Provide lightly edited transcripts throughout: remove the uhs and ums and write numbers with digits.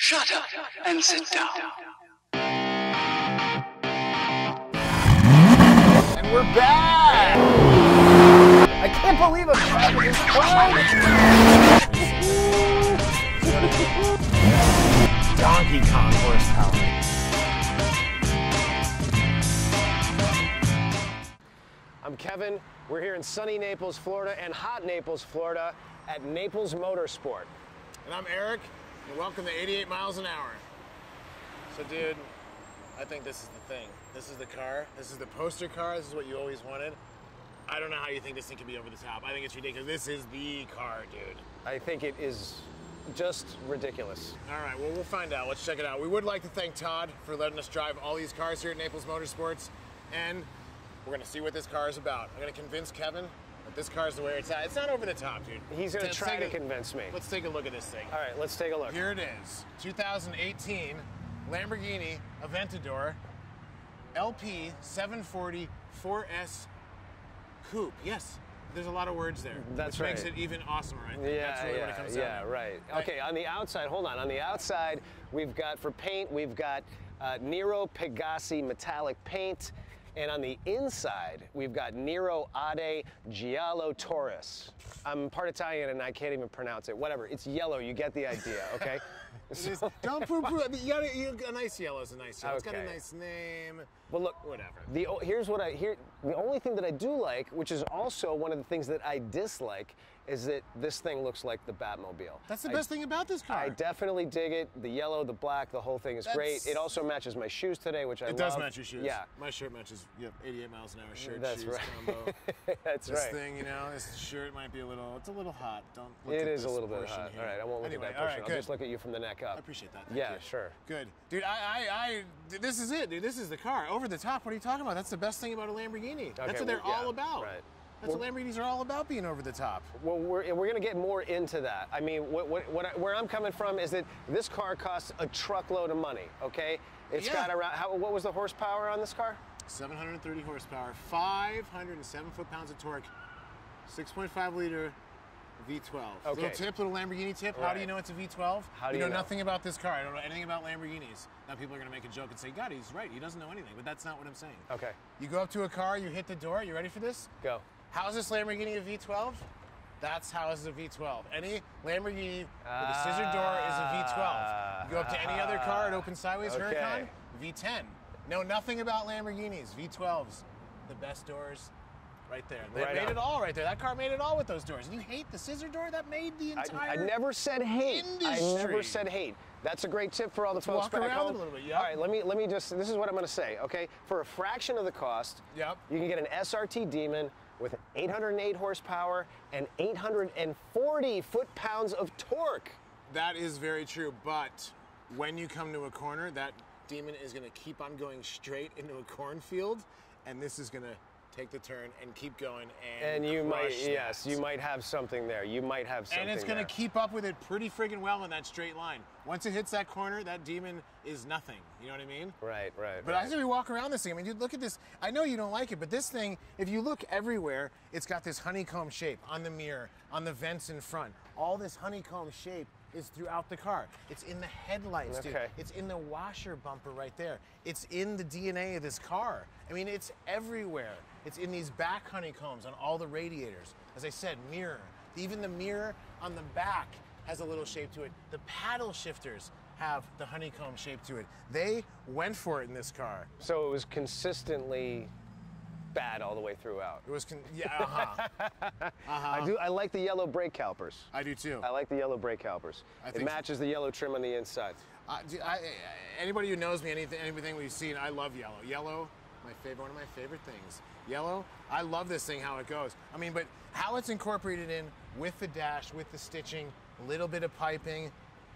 Shut up and sit down. And we're back! I can't believe I'm driving this car! Donkey Kong horsepower. I'm Kevin. We're here in sunny Naples, Florida, and hot Naples, Florida, at Naples Motorsport. And I'm Eric, and welcome to 88 miles an hour. So, dude, I think this is the thing. This is the car. This is the poster car. This is what you always wanted. I don't know how you think this thing can be over the top. I think it's ridiculous. This is the car, dude. I think it is just ridiculous. All right, well, we'll find out. Let's check it out. We would like to thank Todd for letting us drive all these cars here at Naples Motorsports, and we're going to see what this car is about. I'm going to convince Kevin that this car is the way it's at. It's not over the top, dude. He's going to try to convince me. Let's take a look at this thing. All right, let's take a look. Here it is. 2018 Lamborghini Aventador LP 740 4S Coupe. Yes, there's a lot of words there. That's which right. makes it even awesomer, I think. Yeah, That's really what it comes down to. right. Okay, on the outside, hold on. On the outside, we've got, for paint, we've got Nero Pegassi metallic paint. And on the inside, we've got Nero Ade Giallo Taurus. I'm part Italian and I can't even pronounce it. Whatever, it's yellow, you get the idea, okay? So, don't poo-poo. A nice yellow is a nice yellow. Okay. It's got a nice name. Well, look, whatever. The only thing that I do like, which is also one of the things that I dislike, is that this thing looks like the Batmobile. That's the best thing about this car. I definitely dig it. The yellow, the black, the whole thing is great. It also matches my shoes today, which I love. It does match your shoes. Yeah. My shirt matches 88 miles an hour shirt, That's shoes right. combo. That's this right. thing, you know, this shirt might be it's a little hot. Don't look It at is this a little bit portion hot. here. All right, I won't look Anyway, at that portion. all right, I'll just look at you from the neck up. I appreciate that. Thank yeah, you. sure. Good. Dude, this is it, dude. This is the car. Over the top, what are you talking about? That's the best thing about a Lamborghini. That's what they're all about. Right. That's what Lamborghinis are all about, being over the top. Well, we're going to get more into that. I mean, where I'm coming from is that this car costs a truckload of money, okay? It's got around, what was the horsepower on this car? 730 horsepower, 507 foot-pounds of torque, 6.5 liter V12. Okay. Little tip, little Lamborghini tip. How do you know it's a V12? How do you know? Nothing about this car. I don't know anything about Lamborghinis. Now people are going to make a joke and say, God, he's right. He doesn't know anything. But that's not what I'm saying. Okay. You go up to a car, you hit the door. You ready for this? Go. How is this Lamborghini a V12? That's how it's a V12. Any Lamborghini with a scissor door is a V12. You go up to any other car, it opens sideways, Huracan, V10. Know nothing about Lamborghinis, V12s. The best doors, right there. They made it all right there. That car made it all with those doors. And you hate the scissor door? That made the entire I never said hate. industry. I never said hate. That's a great tip for all the folks back home. Walk around a little bit, All right, let me just, this is what I'm going to say, okay? For a fraction of the cost, you can get an SRT Demon with 808 horsepower and 840 foot-pounds of torque. That is very true, but when you come to a corner, that Demon is going to keep on going straight into a cornfield, and this is going to take the turn and keep going and you might, you might have something there. You might have something there. And it's going to keep up with it pretty friggin' well in that straight line. Once it hits that corner, that Demon is nothing. You know what I mean? Right. But as we walk around this thing, I mean, dude, look at this. I know you don't like it, but this thing, if you look everywhere, it's got this honeycomb shape on the mirror, on the vents in front. All this honeycomb shape is throughout the car. It's in the headlights, dude. It's in the washer bumper right there. It's in the DNA of this car. I mean, it's everywhere. It's in these back honeycombs on all the radiators. As I said, mirror. Even the mirror on the back has a little shape to it. The paddle shifters have the honeycomb shape to it. They went for it in this car. So it was consistently bad all the way throughout. It was, I like the yellow brake calipers. I do too. I like the yellow brake calipers. It matches the yellow trim on the inside. Anybody who knows me, anything we've seen, I love yellow. Yellow, one of my favorite things. Yellow, I love this thing, how it goes. I mean, but how it's incorporated in with the dash, with the stitching, a little bit of piping,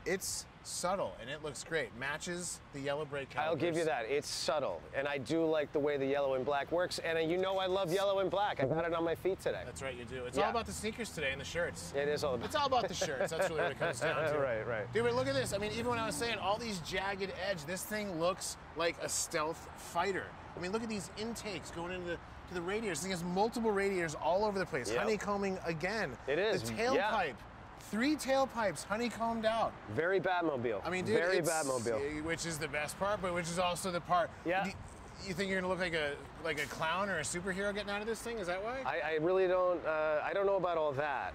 it's subtle and it looks great. Matches the yellow brake calipers. I'll give you that. It's subtle, and I do like the way the yellow and black works. And you know I love yellow and black. I got it on my feet today. That's right, you do. It's all about the sneakers today and the shirts. It is all about. It's all about the shirts. That's really what it comes down to. Right. Dude, but look at this. I mean, even when I was saying all these jagged edge, this thing looks like a stealth fighter. I mean, look at these intakes going into the radiators. This thing has multiple radiators all over the place. Honeycombing again. It is. The tailpipe. 3 tailpipes honeycombed out. Very Batmobile. I mean, dude, very Batmobile. Which is the best part, but which is also the part. Yeah. You think you're gonna look like a clown or a superhero getting out of this thing? Is that why? I really don't. I don't know about all that.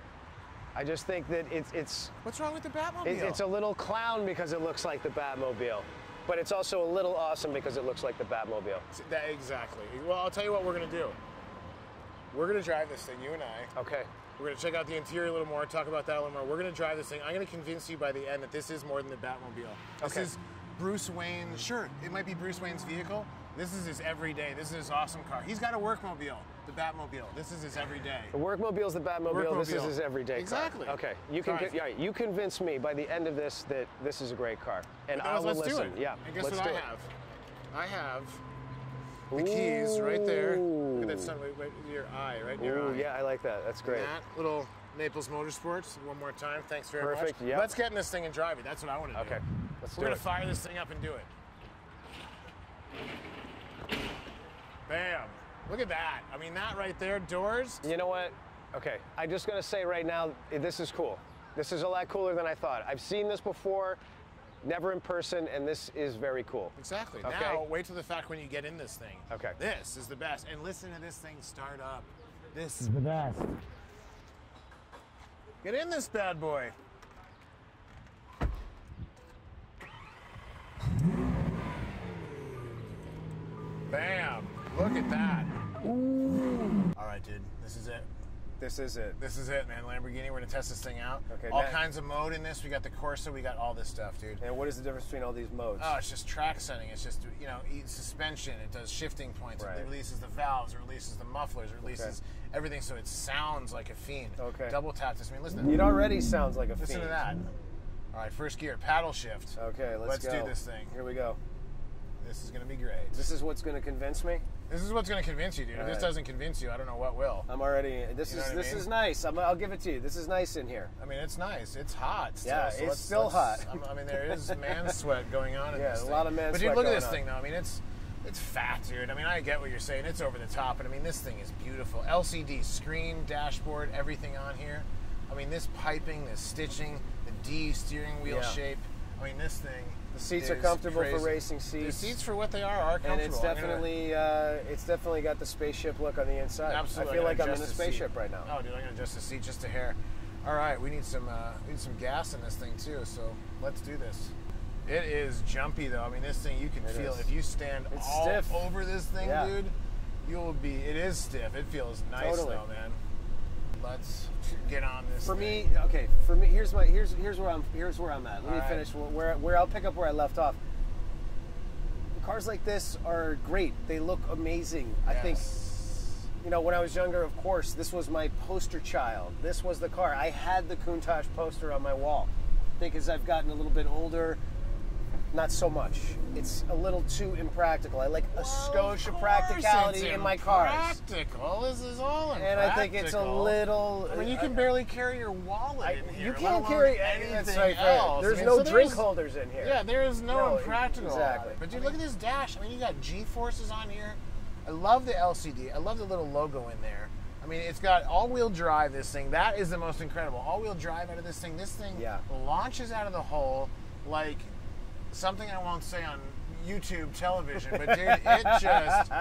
I just think that it's. What's wrong with the Batmobile? It's a little clown because it looks like the Batmobile, but it's also a little awesome because it looks like the Batmobile. Exactly. Well, I'll tell you what we're gonna do. We're gonna drive this thing, you and I. Okay. We're gonna check out the interior a little more, talk about that a little more. We're gonna drive this thing. I'm gonna convince you by the end that this is more than the Batmobile. This is Bruce Wayne. Sure, it might be Bruce Wayne's vehicle. This is his everyday. This is his awesome car. He's got a workmobile, the Batmobile. This is his everyday. The workmobile's the Batmobile. This is his everyday exactly. car. Okay. You convince me by the end of this that this is a great car, and I will listen. Do it. Yeah. And guess what I have? I have the keys right there. Look at that sun, right in your eye, right in your eye. Yeah, I like that. That's great. And that little Naples Motorsports. One more time. Thanks very much. Perfect. Yeah. Let's get in this thing and drive it. That's what I want to do. Okay. Let's do it. We're gonna fire this thing up and do it. Bam. Look at that. I mean, that right there, doors. You know what? Okay, I'm just gonna say right now, this is cool. This is a lot cooler than I thought. I've seen this before, never in person, and this is very cool. Exactly. Okay. Now, wait till the fact when you get in this thing. Okay. This is the best. And listen to this thing start up. This is the best. Get in this bad boy. Bam. Look at that. Ooh. All right, dude. This is it. This is it. This is it, man. Lamborghini. We're going to test this thing out. Okay. All kinds of mode in this. We got the Corsa. We got all this stuff, dude. And what is the difference between all these modes? Oh, it's just track setting. It's just, you know, suspension. It does shifting points. Right. It releases the valves. It releases the mufflers. It releases everything so it sounds like a fiend. Okay. Double tap this. I mean, listen. It already sounds like a Listen fiend. to that. All right, first gear. Paddle shift. Okay, let's go. Let's do this thing. Here we go. This is going to be great. This is what's going to convince me? This is what's going to convince you, dude. If this doesn't convince you, I don't know what will. I'm already. This is nice. I'll give it to you. This is nice in here. I mean, it's nice. It's hot still. Yeah, so it's still hot. I mean, there is man sweat going on in this thing. Yeah, a lot of man sweat. sweat. But dude, look at this on. thing though. I mean, it's fat, dude. I mean, I get what you're saying. It's over the top, but I mean, this thing is beautiful. LCD screen, dashboard, everything on here. I mean, this piping, this stitching, the D steering wheel shape. I mean, this thing. The seats are comfortable for racing seats. The seats, for what they are comfortable. And it's definitely got the spaceship look on the inside. Absolutely. I feel like I'm in a spaceship right now. Oh, dude, I'm gonna adjust the seat just a hair. All right, we need some gas in this thing too. So let's do this. It is jumpy though. I mean, this thing you can feel if you stand stiff. over this thing, dude. You'll be. It is stiff. It feels nice though, man. Let's get on this. For me, here's where I'm at. Let me finish where I'll pick up where I left off. Cars like this are great. They look amazing. I think, you know, when I was younger, of course, this was my poster child. This was the car. I had the Countach poster on my wall. I think as I've gotten a little bit older, not so much. It's a little too impractical. I like a Scotia practicality in my cars. Practical. This is all impractical. And I think it's a little. I mean, you can barely carry your wallet in here. You can't carry anything else. There's no drink holders in here. Yeah, there is no impractical. Exactly. But dude, look at this dash. I mean, you got G-forces on here. I love the LCD. I love the little logo in there. I mean, it's got all-wheel drive, this thing. That is the most incredible. All-wheel drive out of this thing. This thing launches out of the hole like something I won't say on YouTube television, but dude, it just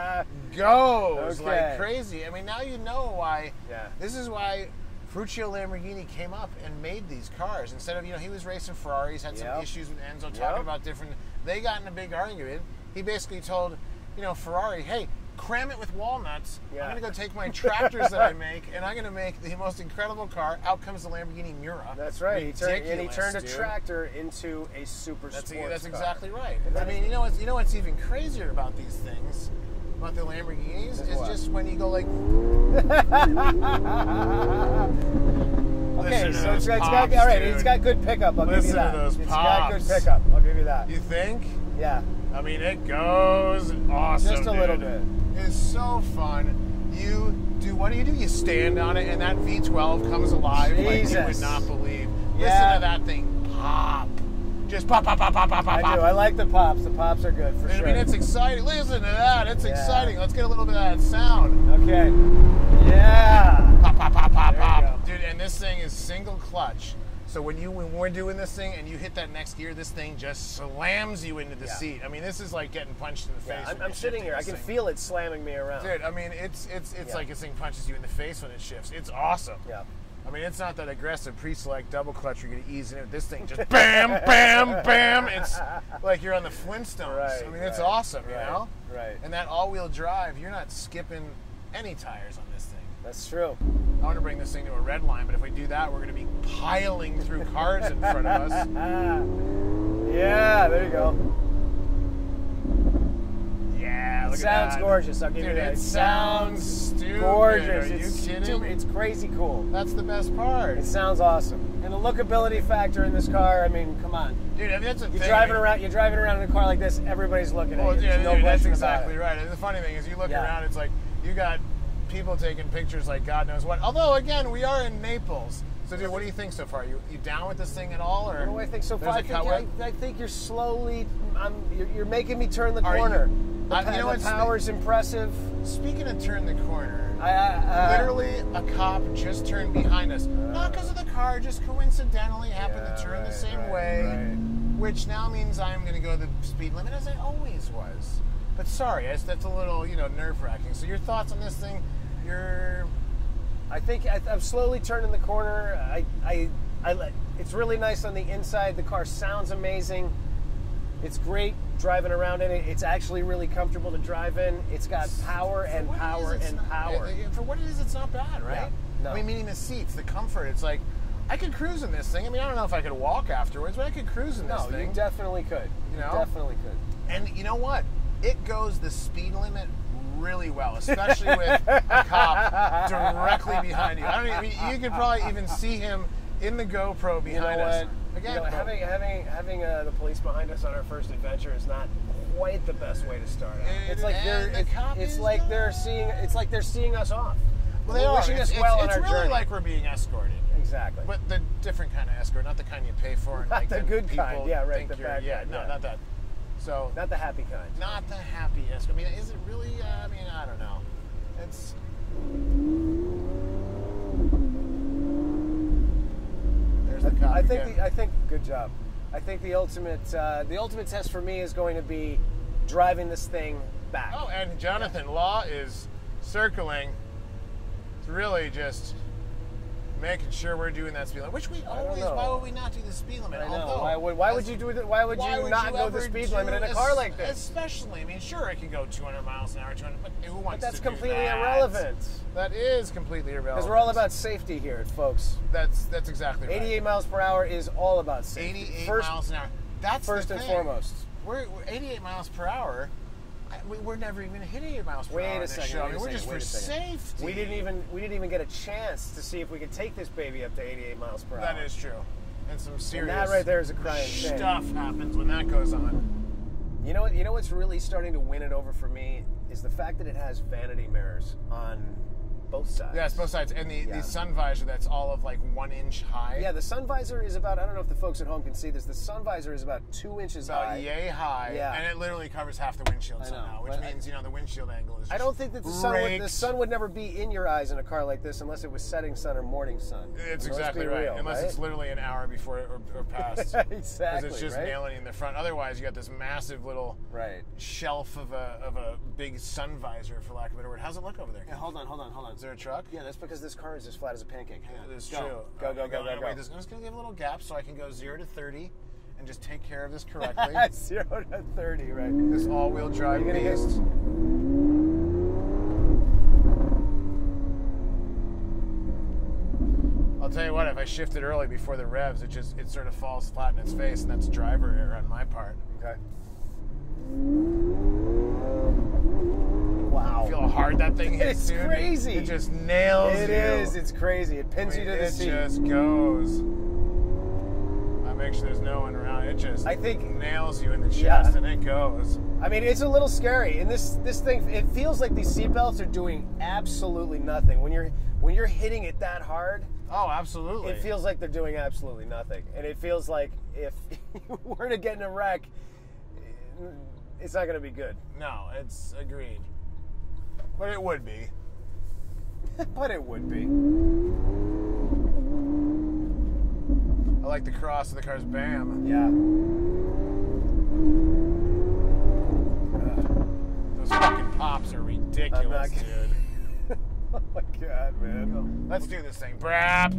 goes like crazy. I mean, now you know why. Yeah. This is why Ferruccio Lamborghini came up and made these cars. Instead of, you know, he was racing Ferraris, had some issues with Enzo, talking about different. They got in a big argument. He basically told, you know, Ferrari, hey, cram it with walnuts. I'm going to go take my tractors that I make, and I'm going to make the most incredible car. Out comes the Lamborghini Miura. That's right. He turned a tractor into a super sports car. That's exactly right. I mean, you know what's even crazier about these things, about the Lamborghinis, is just when you go like. Okay, so it's got all right. It's got good pickup. I'll give you that. Listen to those It's pops. got good pickup. I'll give you that. You think? Yeah. I mean, it goes awesome. Just a little bit. It's so fun. What do? You stand on it, and that V12 comes alive like you would not believe. Listen to that thing pop. Just pop, pop, pop, pop, pop, pop. I do. I like the pops. The pops are good for sure. I mean, it's exciting. Listen to that. It's exciting. Let's get a little bit of that sound. Okay. Yeah. Pop, pop, pop, pop, pop. Dude, and this thing is single clutch. So when we're doing this thing and you hit that next gear, this thing just slams you into the seat. I mean, this is like getting punched in the face. I'm sitting here. I can feel it slamming me around. Dude, I mean, it's like this thing punches you in the face when it shifts. It's awesome. Yeah. I mean, it's not that aggressive pre-select double clutch. You're going to ease into it. This thing just bam, bam, bam. It's like you're on the Flintstones. Right, I mean, it's awesome, you right, know? Right. And that all-wheel drive, you're not skipping any tires on this thing. That's true. I want to bring this thing to a red line, but if we do that, we're going to be piling through cars in front of us. Yeah, there you go. Yeah, look at that. Sounds gorgeous. I'll give you that. It sounds stupid. Gorgeous. Are you kidding? It's crazy cool. That's the best part. It sounds awesome. And the lookability factor in this car, I mean, come on. Dude, I mean, that's a thing. You're driving around in a car like this, everybody's looking at you. Yeah, There's no question that's about exactly it. right. And the funny thing is, you look around, it's like you got people taking pictures like God knows what. Although, again, we are in Naples. So, dude, what do you think so far? You down with this thing at all? Or What do I think so far? I think you're slowly, you're making me turn the Are corner. you know The power's impressive. Speaking of turn the corner, literally a cop just turned behind us. Not because of the car, just coincidentally happened to turn the same way. Right. Which now means I'm going to go the speed limit as I always was. But sorry, that's a little, nerve-wracking. So your thoughts on this thing? I think I'm slowly turning the corner. It's really nice on the inside. The car sounds amazing. It's great driving around in it. It's actually really comfortable to drive in. It's got power and power and power. For what it is, it's not bad, right? Yeah. No. I mean, meaning the seats, the comfort. It's like, I could cruise in this thing. I mean, I don't know if I could walk afterwards, but I could cruise in this thing. No, you definitely could. You know? Definitely could. And you know what? It goes the speed limit really well, especially with a cop directly behind you. You could probably even see him in the GoPro behind us. Again, having the police behind us on our first adventure is not quite the best way to start out. It's like they're seeing us off. Well, they are. Wishing us well on our journey. It's really like we're being escorted. Exactly. But the different kind of escort, not the kind you pay for. And not like the good kind. Yeah, right. The bad yeah, kind. no, Yeah. not that. So not the happy kind. Not the happy escort. I mean, is it really? I don't know. It's. There's the cop again. I think. Good job. I think the ultimate test for me is going to be driving this thing back. Oh, and Jonathan Law is circling. It's really just making sure we're doing that speed limit, which we always. Why would we not do the speed limit? I know. Why would you do it? Why would you not go the speed limit in a car like this? Especially, I mean, sure, it can go 200 miles an hour, 200, but who wants to do that? But that's completely irrelevant. That is completely irrelevant. Because we're all about safety here, folks. That's exactly right. 88 miles per hour is all about safety. 88 miles an hour. That's first the and thing. foremost. We're 88 miles per hour. We're never even hit 88 miles per hour. Wait a second. We're just for safety. We didn't even get a chance to see if we could take this baby up to 88 miles per hour. That is true. And some serious. And that right there is a crying shame. Stuff happens when that goes on. You know what's really starting to win it over for me is the fact that it has vanity mirrors on both sides. Yes, both sides. And the sun visor that's all of like 1 inch high. Yeah, the sun visor is about, I don't know if the folks at home can see this, the sun visor is about 2 inches high. About yay high. Yeah. And it literally covers half the windshield somehow, which means, the windshield angle is just I don't think that the sun would never be in your eyes in a car like this unless it was setting sun or morning sun. It's exactly right. Unless it's literally an hour before or past. Exactly. Because it's just nailing in the front. Otherwise, you got this massive little shelf of a big sun visor, for lack of a better word. How's it look over there? Yeah, hold on. Is there a truck? Yeah, that's because this car is as flat as a pancake. Hang on. That's true. Go. Wait, I'm just going to give a little gap so I can go 0 to 30 and just take care of this correctly. 0 to 30, right. This all-wheel drive beast. I'll tell you what, if I shift it early before the revs, it sort of falls flat in its face, and that's driver error on my part. Okay. Wow. Feel how hard that thing hits, It's crazy. It just nails you. It is. It's crazy. It pins you to the seat. It just goes. I make sure there's no one around. It just nails you in the chest, and it goes. I mean, it's a little scary. And this thing, it feels like these seatbelts are doing absolutely nothing. When you're hitting it that hard. Oh, absolutely. It feels like they're doing absolutely nothing. And it feels like if you were to get in a wreck, it's not going to be good. No, it's agreed. But it would be. I like the cross of the car's bam. Yeah. Those fucking pops are ridiculous, dude. Oh my God, man. Let's do this thing. Brap.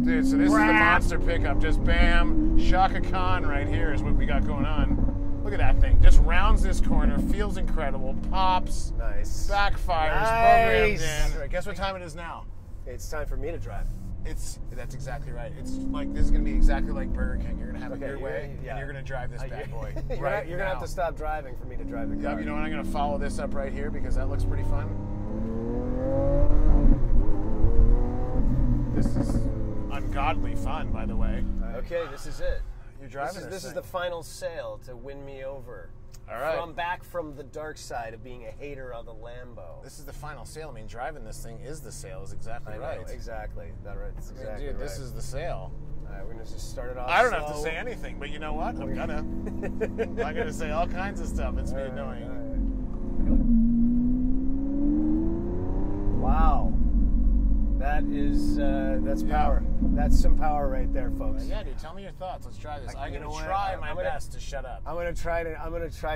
Dude, so this is the monster pickup. Just bam. Shaka Khan right here is what we got going on. Look at that thing. Just rounds this corner. Feels incredible. Pops. Nice. Backfires. Nice. Programmed in. Right, guess what time it is now? It's time for me to drive. That's exactly right. It's like, this is going to be exactly like Burger King. You're going to have it your way, yeah. and you're going to drive this bad boy. You're going to have to stop driving for me to drive the car. Yep, you know what? I'm going to follow this up right here because that looks pretty fun. This is ungodly fun, by the way. Okay, this is it. You're driving This is the final sale to win me over. All right. Back from the dark side of being a hater on the Lambo. This is the final sale. I mean, driving this thing is the sale. Is exactly I know, right. exactly. That's exactly dude, right. this is the sale. All right, we're gonna just start it off. I don't have to slow. say anything, but you know what? I'm gonna. I'm gonna say all kinds of stuff. It's me annoying. Wow. That's power. That's some power right there, folks. Yeah, dude. Tell me your thoughts. Let's try this. I'm you gonna know what? try my best to shut up. I'm gonna try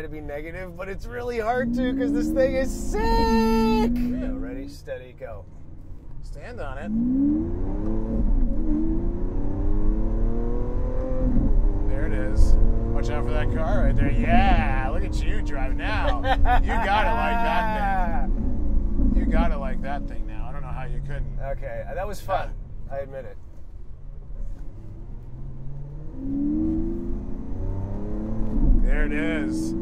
to be negative, but it's really hard to because this thing is sick. Yeah, ready, steady, go. Stand on it. There it is. Watch out for that car right there. Yeah, look at you driving now. You gotta like that thing. You gotta like that thing now. I don't know how you couldn't. Okay, that was fun. I admit it. There it is.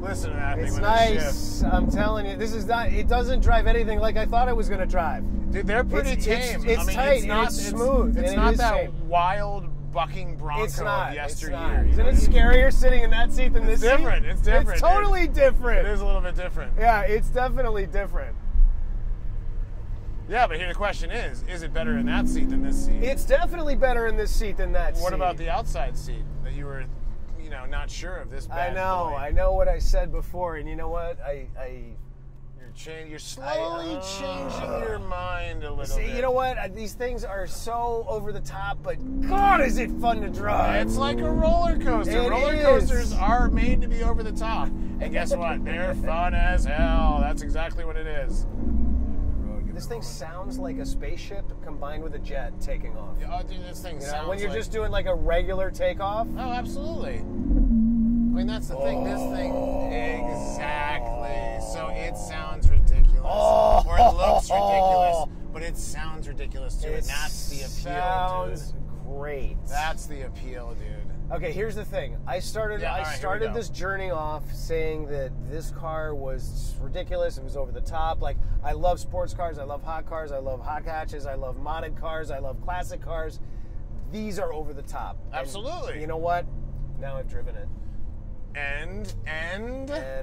Listen to that thing It's when nice. it shifts. I'm telling you, this is not. It doesn't drive anything like I thought it was gonna drive. Dude, they're pretty tame. It's I mean, tight it's not, and it's smooth. It's and not it is that tame. wild bucking Bronco It's not. of yesteryear. It's not. you Isn't know? it scarier sitting in that seat than this seat? Different. It's different. It's totally different. It is a little bit different. Yeah, it's definitely different. Yeah, but here the question is it better in that seat than this seat? It's definitely better in this seat than that seat. What about the outside seat that you were, not sure of this bad boy? I know what I said before, and you know what? You're slowly changing your mind a little bit. You know what? These things are so over the top, but God, is it fun to drive? It's like a roller coaster. Roller coasters are made to be over the top. And guess what? They're fun as hell. That's exactly what it is. This thing sounds like a spaceship combined with a jet taking off. Oh, dude, this thing sounds when you're like... just doing like a regular takeoff. Oh, absolutely. I mean, that's the thing. This thing... Exactly. So it sounds ridiculous. Or it looks ridiculous, but it sounds ridiculous too. And that's the appeal, sounds great. That's the appeal, dude. Okay, here's the thing. I started this journey off saying that this car was ridiculous. It was over the top. Like, I love sports cars. I love hot cars. I love hot hatches. I love modded cars. I love classic cars. These are over the top. Absolutely. And you know what? Now I've driven it. And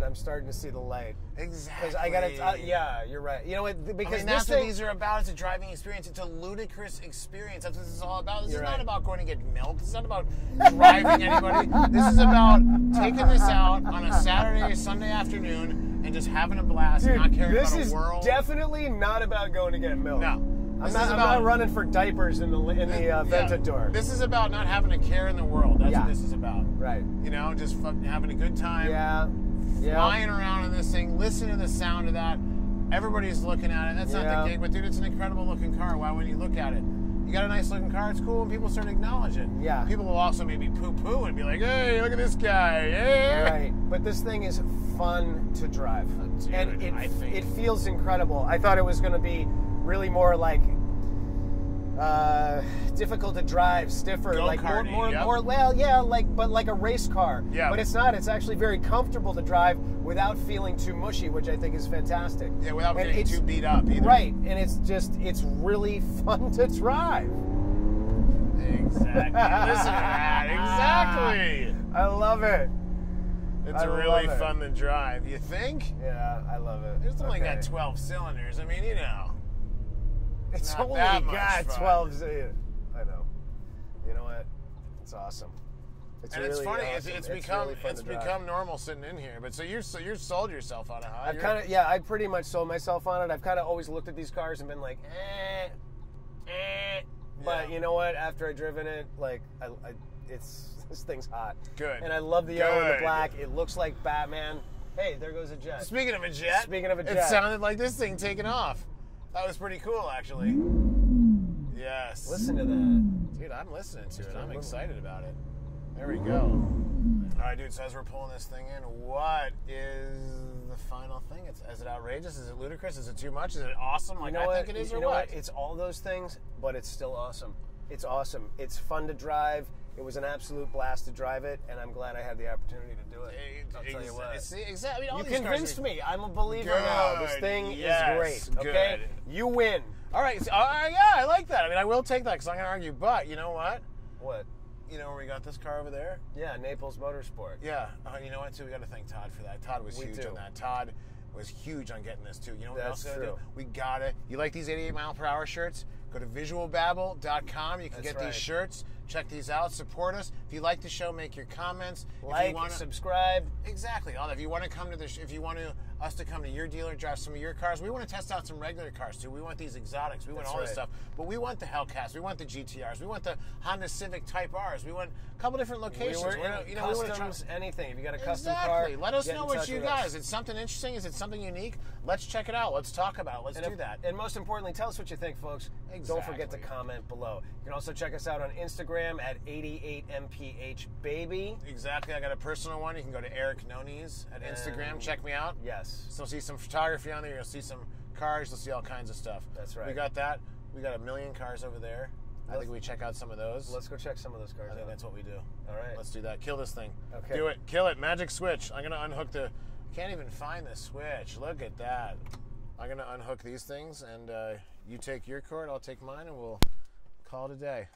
I'm starting to see the light. Exactly. Because I gotta, yeah, you're right. You know what? Because that's what these are about. It's a driving experience. It's a ludicrous experience. That's what this is all about. This is not about going to get milk. This is not about driving anybody. This is about taking this out on a Saturday, Sunday afternoon, and just having a blast, and not caring about a world. This is definitely not about going to get milk. No. I'm not running for diapers in the Aventador. This is about not having a care in the world. That's what this is about. Right. Just having a good time. Yeah. Flying around in this thing, listen to the sound of that. Everybody's looking at it. That's not the gig, but dude, it's an incredible looking car. Why wouldn't you look at it? You got a nice looking car, it's cool, and people start to acknowledge it. Yeah. People will also maybe poo-poo and be like, hey, look at this guy. Yeah. Right. But this thing is fun to drive. Dude, and it feels incredible. I thought it was going to be really more like difficult to drive, stiffer, like more but like a race car. Yeah. But it's not. It's actually very comfortable to drive without feeling too mushy, which I think is fantastic. Yeah, without getting too beat up either. Right. And it's really fun to drive. Exactly. Listen to that. Exactly. I love it. It's really fun to drive. You think? Yeah, I love it. It's only got 12 cylinders. I mean, It's only got 12. I know. You know what? It's awesome. It's funny. Awesome. It's become normal sitting in here. But so you're sold yourself on it, huh? I pretty much sold myself on it. I've kind of always looked at these cars and been like, But you know what? After I driven it, like, this thing's hot. Good. And I love the yellow and the black. It looks like Batman. Hey, there goes a jet. Speaking of a jet. Speaking of a jet. It sounded like this thing taking off. That was pretty cool, actually. Yes. Listen to that. Dude, I'm listening to it. I'm excited about it. There we go. All right, dude, so as we're pulling this thing in, what is the final thing? Is it outrageous? Is it ludicrous? Is it too much? Is it awesome like I think it is, or what? It's all those things, but it's still awesome. It's awesome. It's fun to drive. It was an absolute blast to drive it, and I'm glad I had the opportunity to do it. I'll tell you what. See, exactly. You convinced me. I'm a believer now. This thing is great. Okay? Good. You win. All right. So, yeah, I like that. I mean, I will take that because I'm going to argue. But you know what? What? You know where we got this car over there? Yeah, Naples Motorsports. Yeah. You know what, too? We got to thank Todd for that. Todd was huge on that. Todd was huge on getting this, too. You know what else we got to do? We got to. You like these 88-mile-per-hour shirts? Go to visualbabble.com. You can get these shirts. Check these out. Support us. If you like the show, make your comments. Like, subscribe. Exactly. All that. If you want to come to the, if you want us to come to your dealer, drive some of your cars. We want to test out some regular cars too. We want these exotics. We want all this stuff. But we want the Hellcats. We want the GTRs. We want the Honda Civic Type Rs. We want a couple different locations. We want to anything. If you got a custom car, let us know what you guys. Is it something interesting? Is it something unique? Let's check it out. Let's talk about it. Let's do that. And most importantly, tell us what you think, folks. Exactly. Don't forget to comment below. You can also check us out on Instagram at 88MPHBaby. Exactly. I got a personal one. You can go to Eric Nonies at Instagram. Check me out. Yes. So see some photography on there. You'll see some cars. You'll see all kinds of stuff. That's right. We got that. We got a million cars over there. I think we check out some of those. Let's go check some of those cars. I think that's what we do. All right. Let's do that. Kill this thing. Okay. Do it. Kill it. Magic switch. I'm going to unhook the... Can't even find the switch. Look at that. I'm going to unhook these things, and you take your cord, I'll take mine, and we'll call it a day.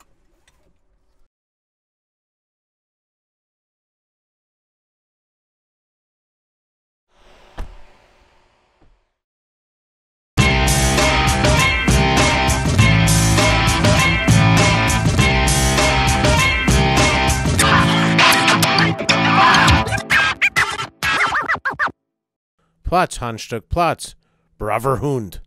Platz, Handstück, Platz. Braver Hund.